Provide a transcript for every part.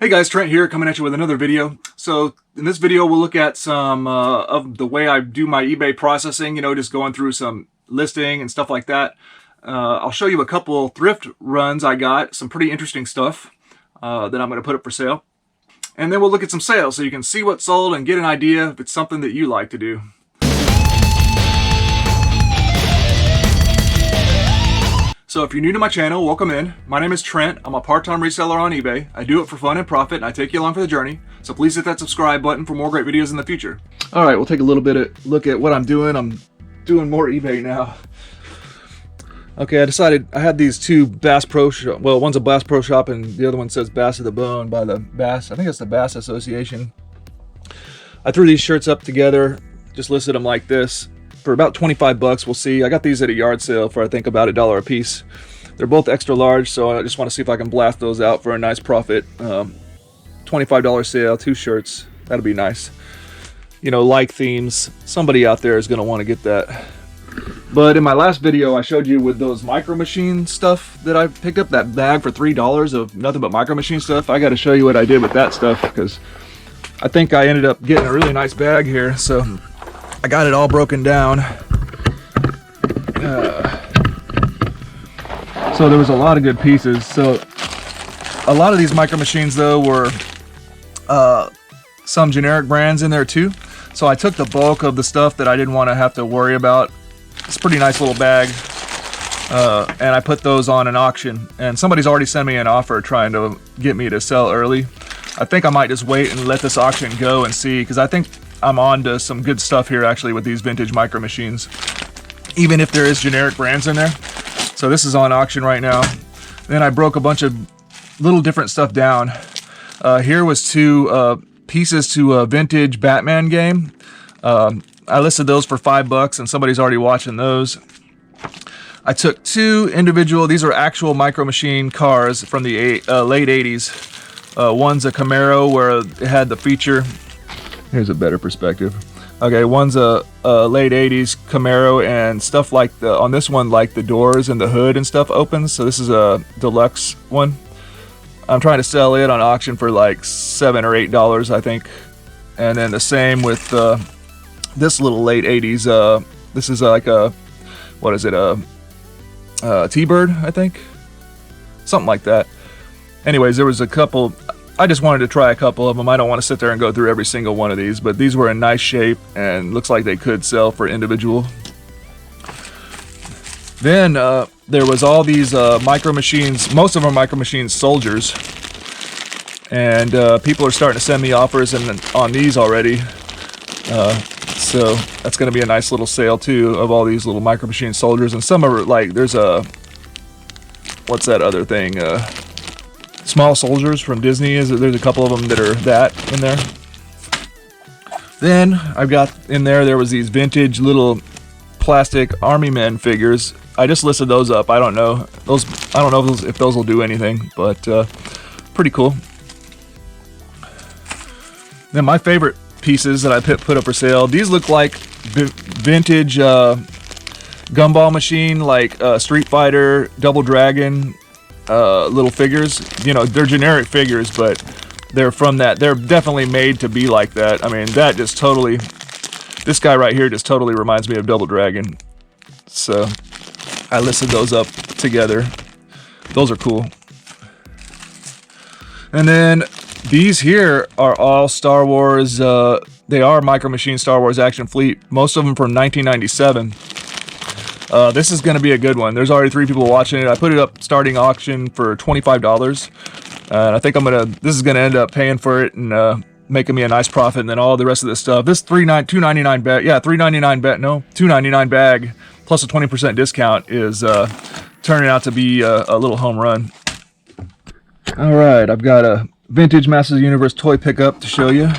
Hey guys, Trent here, coming at you with another video. So in this video we'll look at some of the way I do my eBay processing, just going through some listing and stuff like that. I'll show you a couple thrift runs I got, some pretty interesting stuff that I'm going to put up for sale. And then we'll look at some sales so you can see what's sold and get an idea if it's something that you like to do. So if you're new to my channel, welcome in. My name is Trent. I'm a part-time reseller on eBay. I do it for fun and profit, and I take you along for the journey. So please hit that subscribe button for more great videos in the future. All right, we'll take a little bit of look at what I'm doing. I'm doing more eBay now. Okay, I decided I had these two Bass Pro Shop. Well, one's a Bass Pro Shop, and the other one says Bass of the Bone by the Bass. I think it's the Bass Association. I threw these shirts up together, just listed them like this. For about 25 bucks, we'll see. I got these at a yard sale for I think about $1 a piece. They're both extra large, so I just want to see if I can blast those out for a nice profit. $25 sale, 2 shirts. That'll be nice. Like themes. Somebody out there is going to want to get that. But in my last video, I showed you with those Micro Machine stuff that I picked up, that bag for $3 of nothing but Micro Machine stuff. I got to show you what I did with that stuff because I think I ended up getting a really nice bag here. So I got it all broken down. So there was a lot of good pieces. So a lot of these Micro Machines though were some generic brands in there too. So I took the bulk of the stuff that I didn't want to have to worry about. It's a pretty nice little bag. And I put those on an auction. And somebody's already sent me an offer trying to get me to sell early. I think I might just wait and let this auction go and see, because I think I'm on to some good stuff here actually with these vintage Micro Machines, even if there is generic brands in there. So this is on auction right now. Then I broke a bunch of little different stuff down. Here was 2 pieces to a vintage Batman game. I listed those for $5 and somebody's already watching those. I took 2 individual, these are actual Micro Machine cars from the late 80s. One's a Camaro where it had the feature. Here's a better perspective. Okay, one's a late 80s Camaro and stuff like on this one, like the doors and the hood and stuff opens. So this is a deluxe one. I'm trying to sell it on auction for like $7 or $8, I think. And then the same with this little late 80s. This is like a, what is it? A T-Bird, I think. Something like that. Anyways, there was a couple. I just wanted to try a couple of them. I don't want to sit there and go through every single one of these, but these were in nice shape and looks like they could sell for individual. Then there was all these Micro Machines. Most of them are Micro Machines soldiers, and people are starting to send me offers on these already. So that's going to be a nice little sale too of all these little Micro Machine soldiers. And some are like, there's a, what's that other thing? Small Soldiers from Disney. There's a couple of them that are that in there. Then I've got in there was these vintage little plastic Army Men figures. I just listed those up. I don't know if those will do anything, but pretty cool. Then my favorite pieces that I put up for sale. These look like vintage gumball machine, like Street Fighter, Double Dragon. Little figures. They're generic figures, but they're from that. They're definitely made to be like that. I mean, that just totally, this guy right here just totally reminds me of Double Dragon. So I listed those up together. Those are cool. And then these here are all Star Wars. They are Micro Machine Star Wars Action Fleet. Most of them from 1997. This is going to be a good one. There's already 3 people watching it. I put it up starting auction for $25. And I think this is going to end up paying for it and making me a nice profit. And then all the rest of this stuff. This $2.99 bag, yeah, $3.99 bag, no, $2.99 bag plus a 20% discount is turning out to be a little home run. All right, I've got a vintage Masters of the Universe toy pickup to show you.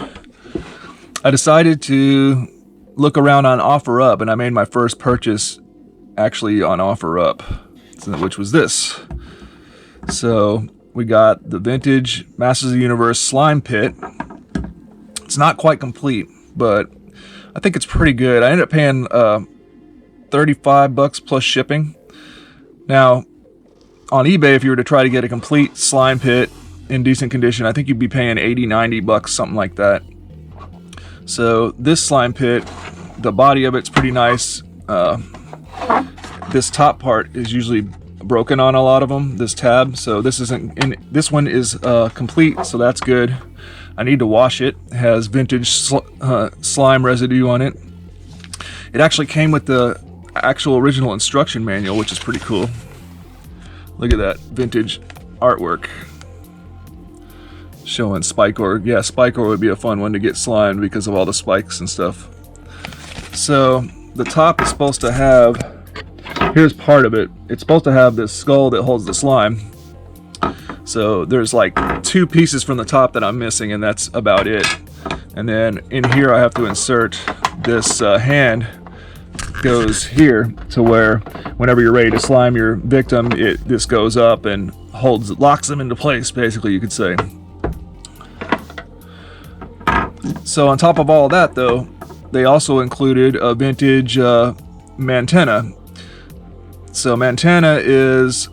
I decided to look around on OfferUp, and I made my first purchase actually on OfferUp, which was this. So we got the vintage Masters of the Universe slime pit. It's not quite complete, but I think it's pretty good. I ended up paying 35 bucks plus shipping. Now, on eBay, if you were to try to get a complete slime pit, in decent condition, I think you'd be paying 80, 90 bucks, something like that. So this slime pit, the body of it's pretty nice. This top part is usually broken on a lot of them, this tab, so this isn't in. This one is complete, so that's good. I need to wash it. It has vintage slime residue on it. It actually came with the actual original instruction manual, which is pretty cool. Look at that vintage artwork showing Spikor. Yeah, Spikor would be a fun one to get slimed because of all the spikes and stuff. So the top is supposed to have, here's part of it. It's supposed to have this skull that holds the slime. So there's like 2 pieces from the top that I'm missing, and that's about it. And then in here I have to insert this hand. Goes here to where whenever you're ready to slime your victim, this goes up and locks them into place, basically, you could say. So on top of all that, though, they also included a vintage Mantena. So Mantena is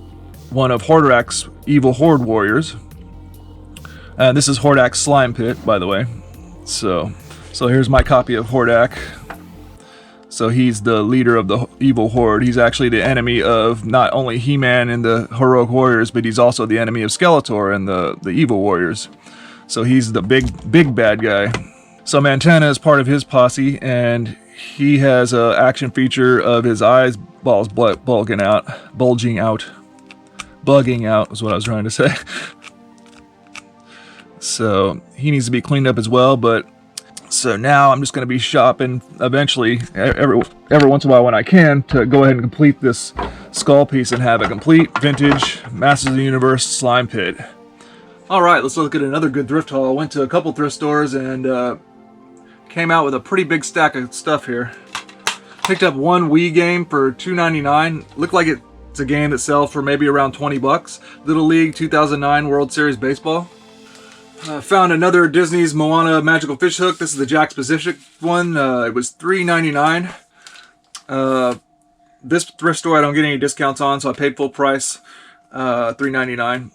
one of Hordak's evil horde warriors. And this is Hordak's slime pit, by the way. So here's my copy of Hordak. So he's the leader of the evil horde. He's actually the enemy of not only He-Man and the heroic warriors, but he's also the enemy of Skeletor and the evil warriors. So he's the big bad guy. So Mantena is part of his posse, and he has an action feature of his eyeballs bulging out. Bugging out is what I was trying to say. So he needs to be cleaned up as well, but so now I'm just going to be shopping eventually, every once in a while when I can, to go ahead and complete this skull piece and have a complete vintage Masters of the Universe slime pit. Alright, let's look at another good thrift haul. I went to a couple thrift stores and came out with a pretty big stack of stuff here. Picked up one Wii game for $2.99. Looked like it's a game that sells for maybe around 20 bucks. Little League 2009 World Series Baseball. Found another Disney's Moana Magical Fish Hook. This is the Jack's Pacific one. It was $3.99. This thrift store I don't get any discounts on, so I paid full price, $3.99.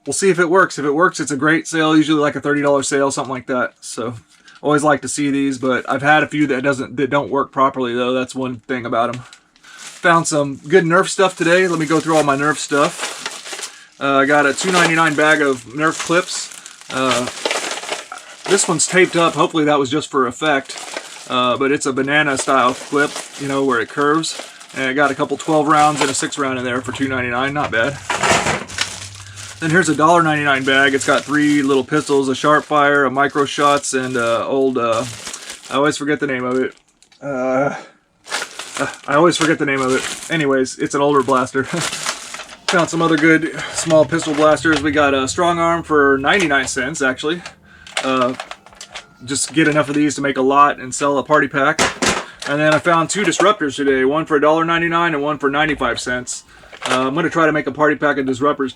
We'll see if it works. If it works, it's a great sale, usually like a $30 sale, something like that. So always like to see these, but I've had a few that don't work properly, though. That's one thing about them. Found some good Nerf stuff today. Let me go through all my Nerf stuff. I got a $2.99 bag of Nerf clips. This one's taped up. Hopefully that was just for effect, but it's a banana style clip, you know, where it curves, and I got a couple 12 rounds and a 6 round in there for $2.99. Not bad. Then here's a $1.99 bag. It's got 3 little pistols, a sharp fire, a micro shots, and old I always forget the name of it. Anyways, it's an older blaster. Found some other good small pistol blasters. We got a Strong Arm for 99 cents, actually. Just get enough of these to make a lot and sell a party pack. And then I found 2 Disruptors today, one for $1.99 and one for 95 cents. I'm going to try to make a party pack of Disruptors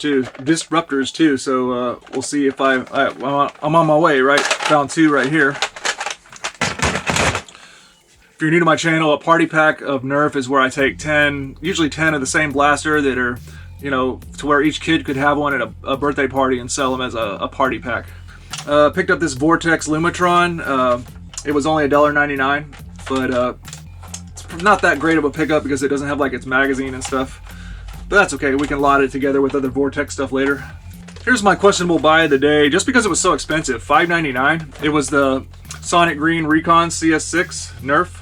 too, so we'll see if I'm on my way, right? Found 2 right here. If you're new to my channel, a party pack of Nerf is where I take usually 10 of the same blaster that are, you know, to where each kid could have one at a birthday party and sell them as a party pack. Picked up this Vortex Lumatron. It was only $1.99, but it's not that great of a pickup because it doesn't have like its magazine and stuff. But that's okay, we can lot it together with other Vortex stuff later. Here's my questionable buy of the day, just because it was so expensive, $5.99. It was the Sonic Green Recon CS6 Nerf.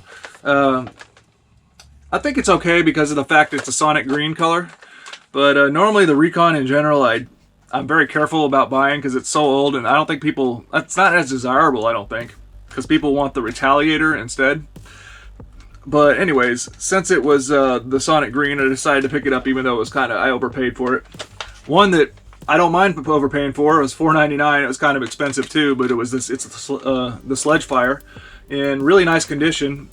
I think it's okay because of the fact it's a Sonic Green color. But normally the Recon in general, I'm very careful about buying because it's so old, and I don't think it's not as desirable, I don't think, because people want the Retaliator instead. But anyways, since it was the Sonic Green, I decided to pick it up even though it was I overpaid for it. One that I don't mind overpaying for was $4.99. It was kind of expensive too, but it's the Sledge Fire in really nice condition.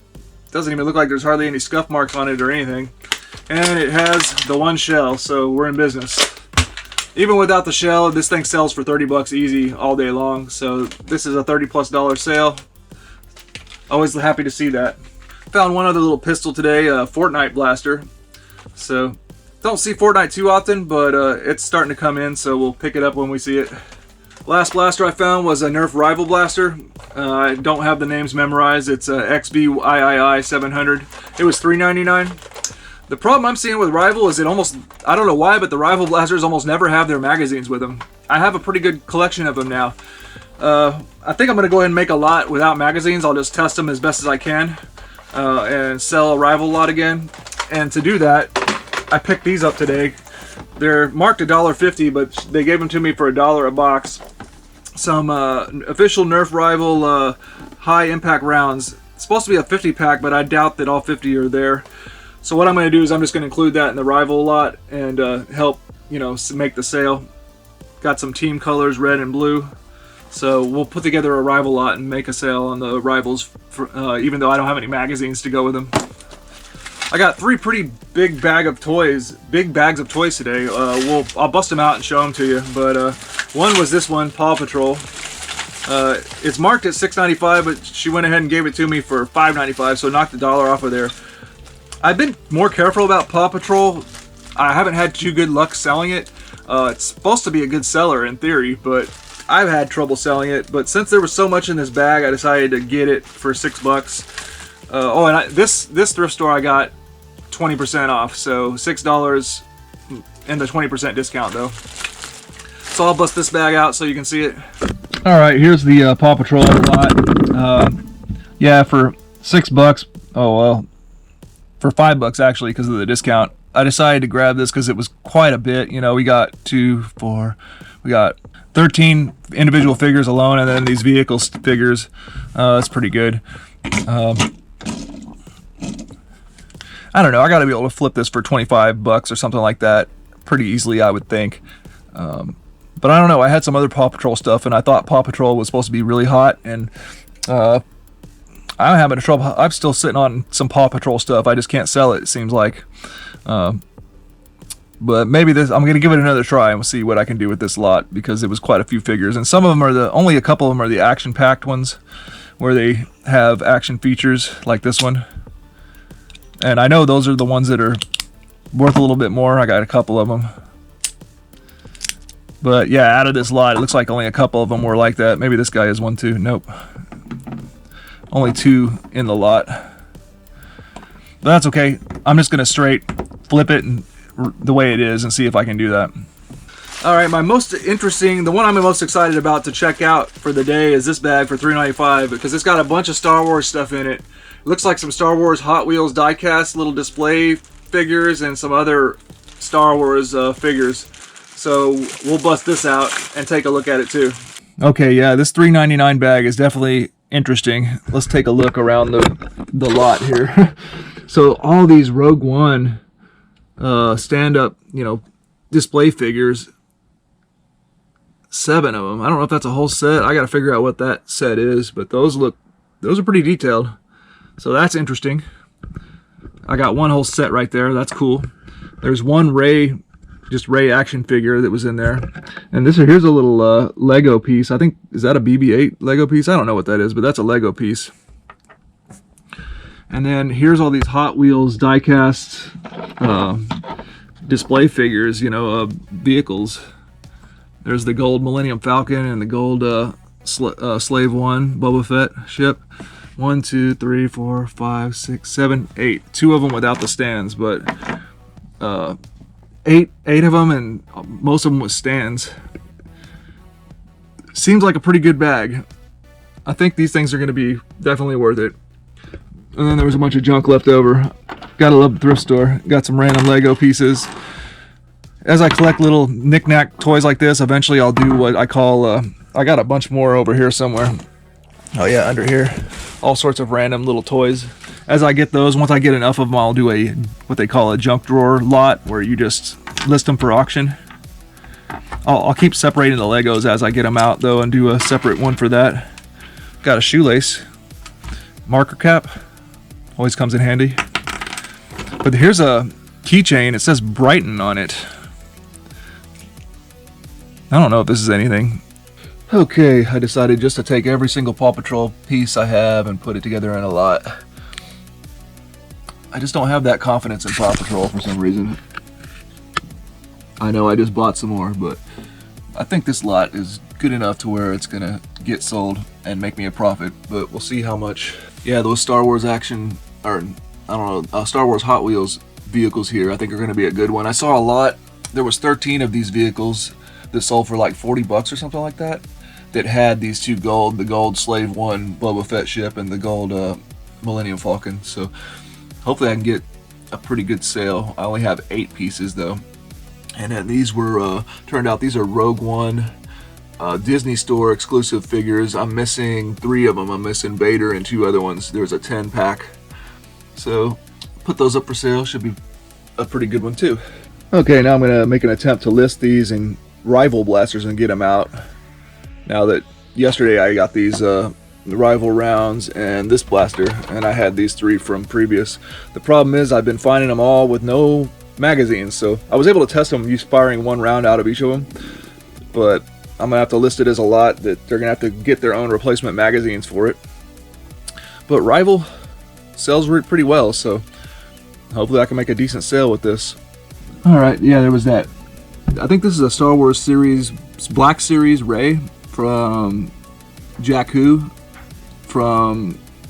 Doesn't even look like there's hardly any scuff marks on it or anything. And it has the one shell, so we're in business. Even without the shell, this thing sells for 30 bucks easy all day long. So this is a $30+ sale. Always happy to see that. Found one other little pistol today, a Fortnite blaster. So don't see Fortnite too often, but it's starting to come in, so we'll pick it up when we see it. Last blaster I found was a Nerf Rival blaster. I don't have the names memorized. It's a XBIII 700. It was $3.99. The problem I'm seeing with Rival is it almost, I don't know why, but the Rival blasters almost never have their magazines with them. I have a pretty good collection of them now. I think I'm going to go ahead and make a lot without magazines. I'll just test them as best as I can and sell a Rival lot again. And to do that, I picked these up today. They're marked $1.50, but they gave them to me for $1 a box. Some official Nerf Rival high impact rounds. It's supposed to be a 50 pack, but I doubt that all 50 are there. So what I'm going to do is I'm just going to include that in the Rival lot and help, you know, make the sale. Got some team colors, red and blue. So we'll put together a Rival lot and make a sale on the Rivals, for, even though I don't have any magazines to go with them. I got three pretty big bags of toys today. I'll bust them out and show them to you. But one was this one, Paw Patrol. It's marked at $6.95, but she went ahead and gave it to me for $5.95, so knocked $1 off of there. I've been more careful about Paw Patrol. I haven't had too good luck selling it. It's supposed to be a good seller in theory, but I've had trouble selling it. But since there was so much in this bag, I decided to get it for $6. Oh, and this thrift store I got 20% off, so $6 and the 20% discount though. So I'll bust this bag out so you can see it. All right, here's the Paw Patrol lot. Yeah, for $6. Oh well, for $5 actually because of the discount. I decided to grab this because it was quite a bit. You know, we got 13 individual figures alone, and then these vehicle figures. That's pretty good. I don't know, I gotta be able to flip this for $25 or something like that pretty easily, I would think. But I don't know, I had some other Paw Patrol stuff and I thought Paw Patrol was supposed to be really hot, and I'm having trouble. I'm still sitting on some Paw Patrol stuff. I just can't sell it seems like. But maybe I'm gonna give it another try and we'll see what I can do with this lot, because it was quite a few figures, and some of them are only a couple of them are the action packed ones where they have action features like this one. And I know those are the ones that are worth a little bit more. I got a couple of them. But yeah, out of this lot, it looks like only a couple of them were like that. Maybe this guy is one too. Nope. Only 2 in the lot. But that's okay. I'm just going to straight flip it and the way it is and see if I can do that. Alright, the one I'm most excited about to check out for the day is this bag for $3.95, because it's got a bunch of Star Wars stuff in it. It looks like some Star Wars Hot Wheels die-cast little display figures and some other Star Wars figures. So we'll bust this out and take a look at it too. Okay, yeah, this $3.99 bag is definitely interesting. Let's take a look around the lot here. So all these Rogue One stand-up, you know, display figures. 7 of them. I don't know if that's a whole set. I got to figure out what that set is, but those are pretty detailed. So that's interesting. I got one whole set right there. That's cool. There's one Rey action figure that was in there. And here's a little Lego piece. I think, is that a BB-8 Lego piece? I don't know what that is, but that's a Lego piece. And then here's all these Hot Wheels die-cast display figures, you know, vehicles. There's the gold Millennium Falcon and the gold Slave One Boba Fett ship. 1, 2, 3, 4, 5, 6, 7, 8. 2 of them without the stands, but 8 of them, and most of them with stands. Seems like a pretty good bag. I think these things are going to be definitely worth it. And then there was a bunch of junk left over. Gotta love the thrift store. Got some random Lego pieces. As I collect little knick-knack toys like this, eventually I'll do what I call, I got a bunch more over here somewhere. Oh yeah, under here. All sorts of random little toys. As I get those, once I get enough of them, I'll do what they call a junk drawer lot, where you just list them for auction. I'll keep separating the Legos as I get them out though, and do a separate one for that. Got a shoelace. Marker cap. Always comes in handy. But here's a keychain. It says Brighton on it. I don't know if this is anything. Okay, I decided just to take every single Paw Patrol piece I have and put it together in a lot. I just don't have that confidence in Paw Patrol for some reason. I know I just bought some more, but I think this lot is good enough to where it's gonna get sold and make me a profit, but we'll see how much. Yeah, those Star Wars action, or I don't know, Star Wars Hot Wheels vehicles here, I think are gonna be a good one. I saw a lot. There was 13 of these vehicles that sold for like 40 bucks or something like that, that had these two gold, the gold Slave One Boba Fett ship and the gold Millennium Falcon. So hopefully I can get a pretty good sale. I only have 8 pieces though. And then these were, turned out these are Rogue One Disney Store exclusive figures. I'm missing 3 of them. I'm missing Vader and 2 other ones. There's a 10 pack. So put those up for sale. Should be a pretty good one too. Okay, now I'm gonna make an attempt to list these in Rival blasters and get them out. Now that yesterday I got these Rival rounds and this blaster, and I had these 3 from previous. The problem is I've been finding them all with no magazines, so I was able to test them just firing 1 round out of each of them, but I'm gonna have to list it as a lot that they're gonna have to get their own replacement magazines for it. But Rival sells pretty well, so hopefully I can make a decent sale with this. Alright, yeah, there was that. I think this is a Star Wars series, Black Series Rey from Jakku,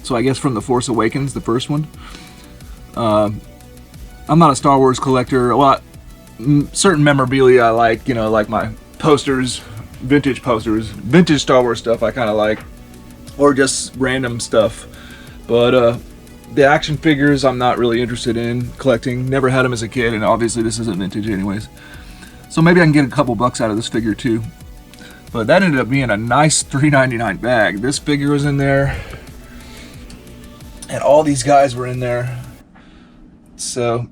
so I guess from The Force Awakens, the first one. I'm not a Star Wars collector. Well, certain memorabilia I like, you know, like my posters, vintage Star Wars stuff I kind of like, or just random stuff. But the action figures I'm not really interested in collecting. Never had them as a kid, and obviously this isn't vintage anyways. So maybe I can get a couple bucks out of this figure too. But that ended up being a nice $3.99 bag. This figure was in there, and all these guys were in there. So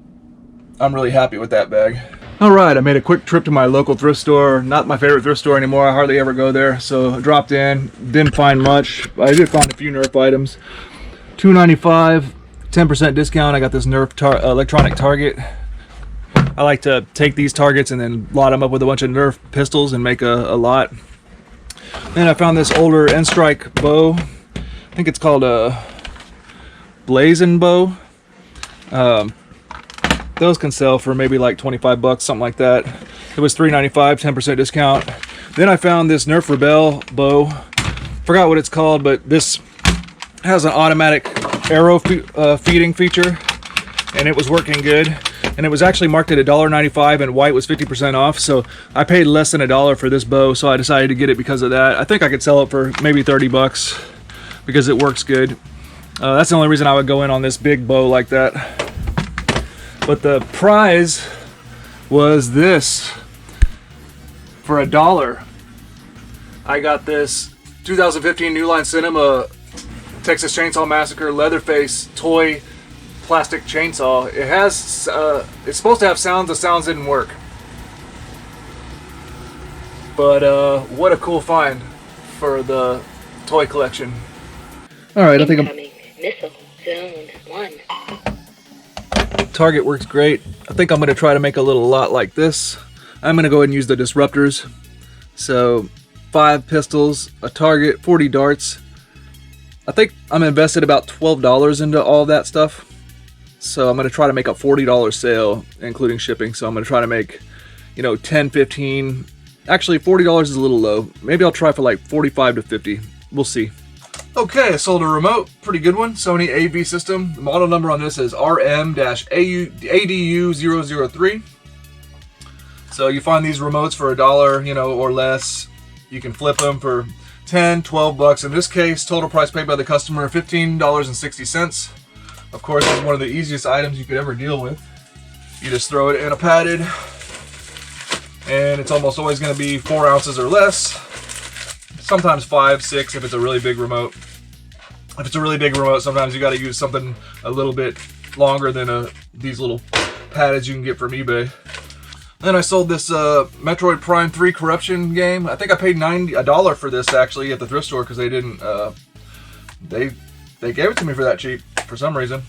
I'm really happy with that bag. Alright, I made a quick trip to my local thrift store. Not my favorite thrift store anymore. I hardly ever go there. So I dropped in, didn't find much. I did find a few Nerf items. $2.95, 10% discount. I got this Nerf electronic target. I like to take these targets and then lot them up with a bunch of Nerf pistols and make a lot. Then I found this older N-Strike bow. I think it's called a Blazing Bow. Those can sell for maybe like 25 bucks, something like that. It was $3.95, 10% discount. Then I found this Nerf Rebel Bow. Forgot what it's called, but this has an automatic arrow feeding feature, and it was working good. And it was actually marked at $1.95, and white was 50% off, so I paid less than $1 for this bow, so I decided to get it because of that. I think I could sell it for maybe 30 bucks because it works good. That's the only reason I would go in on this big bow like that. But the prize was this for $1. I got this 2015 New Line Cinema Texas Chainsaw Massacre Leatherface toy plastic chainsaw. It has it's supposed to have sounds. The sounds didn't work, but what a cool find for the toy collection. All right, I think I'm missile zone 1. Target works great. I think I'm going to try to make a little lot like this. I'm going to go ahead and use the disruptors. So 5 pistols, a target, 40 darts. I think I'm invested about $12 into all that stuff. So I'm going to try to make a $40 sale, including shipping. So I'm going to try to make, you know, 10, 15. Actually, $40 is a little low. Maybe I'll try for like 45 to 50. We'll see. Okay, I sold a remote. Pretty good one. Sony Av System. The model number on this is RM-ADU003. So you find these remotes for $1, you know, or less. You can flip them for 10, 12 bucks. In this case, total price paid by the customer, $15.60. Of course, it's one of the easiest items you could ever deal with. You just throw it in a padded, and it's almost always going to be 4 ounces or less. Sometimes 5, 6 if it's a really big remote. If it's a really big remote, sometimes you got to use something a little bit longer than these little paddeds you can get from eBay. Then I sold this Metroid Prime 3 Corruption game. I think I paid $1 for this actually at the thrift store because they didn't. They gave it to me for that cheap for some reason.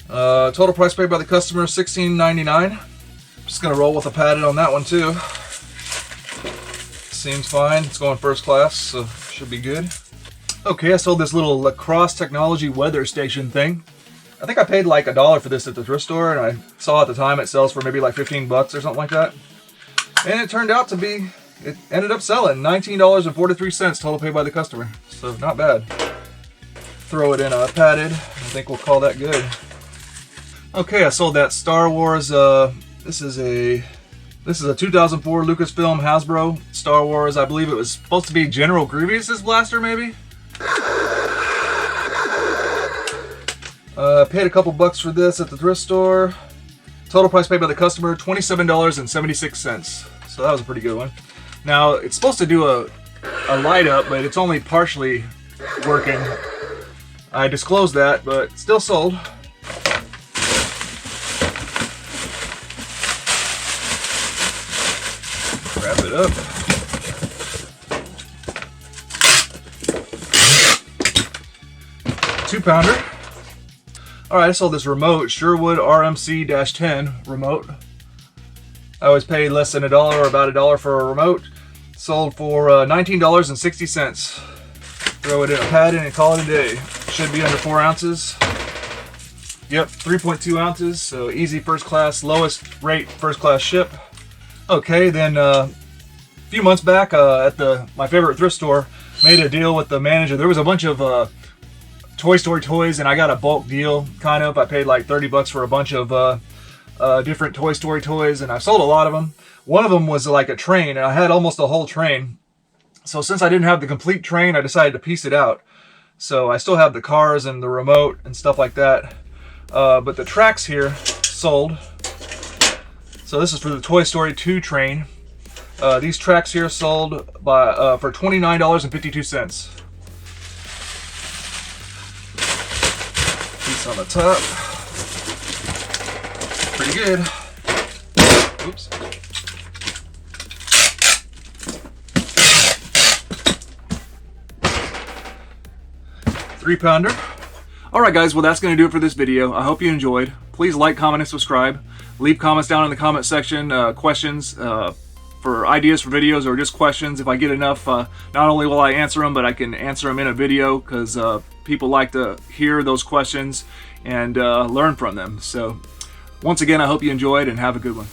Total price paid by the customer $16.99. Just gonna roll with a padded on that one too. Seems fine. It's going first class, so should be good. Okay, I sold this little Lacrosse Technology weather station thing. I think I paid like $1 for this at the thrift store, and I saw at the time it sells for maybe like 15 bucks or something like that. And it turned out to be it ended up selling. $19.43 total paid by the customer. So not bad. Throw it in a padded. I think we'll call that good. Okay, I sold that Star Wars. This is a 2004 Lucasfilm Hasbro Star Wars. I believe it was supposed to be General Grievous's blaster, maybe. Paid a couple bucks for this at the thrift store. Total price paid by the customer, $27.76. So that was a pretty good one. Now, it's supposed to do a light up, but it's only partially working. I disclosed that, but still sold. Wrap it up. Two-pounder. Alright, I sold this remote, Sherwood RMC-10 remote. I always paid less than $1 or about $1 for a remote. Sold for $19.60. Throw it in a padding and call it a day. Should be under 4 ounces. Yep, 3.2 ounces, so easy first class, lowest rate first class ship. Okay, then a few months back at my favorite thrift store, made a deal with the manager. There was a bunch of Toy Story toys, and I got a bulk deal, kind of. I paid like 30 bucks for a bunch of different Toy Story toys, and I sold a lot of them. One of them was like a train, and I had almost a whole train. So since I didn't have the complete train, I decided to piece it out. So I still have the cars and the remote and stuff like that. But the tracks here sold. So this is for the Toy Story 2 train. These tracks here sold for $29.52. Piece on the top. Pretty good. Oops. Three-pounder. Alright guys, well that's going to do it for this video. I hope you enjoyed. Please like, comment, and subscribe. Leave comments down in the comment section, questions for ideas for videos or just questions. If I get enough, not only will I answer them, but I can answer them in a video, because people like to hear those questions and learn from them. So once again, I hope you enjoyed and have a good one.